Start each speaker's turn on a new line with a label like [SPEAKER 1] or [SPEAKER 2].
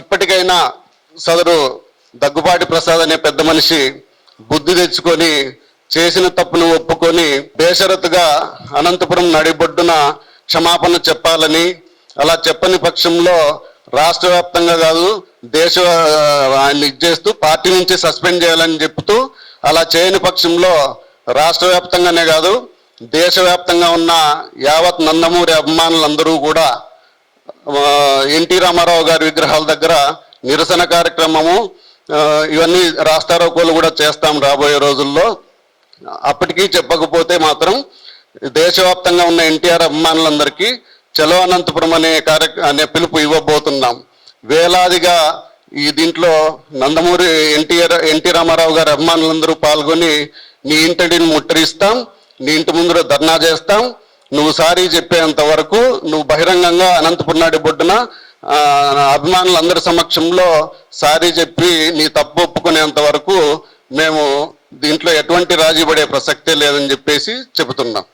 [SPEAKER 1] ఇప్పటికైనా సదరు దగ్గుబాటి ప్రసాద్ అనే పెద్ద మనిషి బుద్ధి తెచ్చుకొని చేసిన తప్పును ఒప్పుకొని బేషరతుగా అనంతపురం నడిబొడ్డున క్షమాపణ చెప్పాలని, అలా చెప్పని పక్షంలో రాష్ట్ర వ్యాప్తంగా కాదు ఆయన ఇచ్చేస్తూ పార్టీ నుంచి సస్పెండ్ చేయాలని చెప్తూ, అలా చేయని పక్షంలో రాష్ట్ర వ్యాప్తంగానే కాదు దేశవ్యాప్తంగా ఉన్న యావత్ నందమూరి అభిమానులందరూ కూడా ఎన్టీ రామారావు గారి విగ్రహాల దగ్గర నిరసన కార్యక్రమము ఇవన్నీ రాస్తారోకోలు కూడా చేస్తాం రాబోయే రోజుల్లో. అప్పటికీ చెప్పకపోతే మాత్రం దేశవ్యాప్తంగా ఉన్న ఎన్టీఆర్ అభిమానులందరికీ చలో అనంతపురం అనే పిలుపు ఇవ్వబోతున్నాం. వేలాదిగా ఈ దీంట్లో నందమూరి ఎన్టీ రామారావు గారి అభిమానులందరూ పాల్గొని నీ ఇంటిని ముట్టరిస్తాం, నీ ఇంటి ముందు ధర్నా చేస్తాం, నువ్వు సారీ చెప్పేంత వరకు, నువ్వు బహిరంగంగా అనంతపురం నాటి బొడ్డున అభిమానులందరి సమక్షంలో సారీ చెప్పి నీ తప్పు ఒప్పుకునేంత వరకు మేము దీంట్లో ఎటువంటి రాజీ పడే ప్రసక్తే లేదని చెప్పేసి చెబుతున్నాం.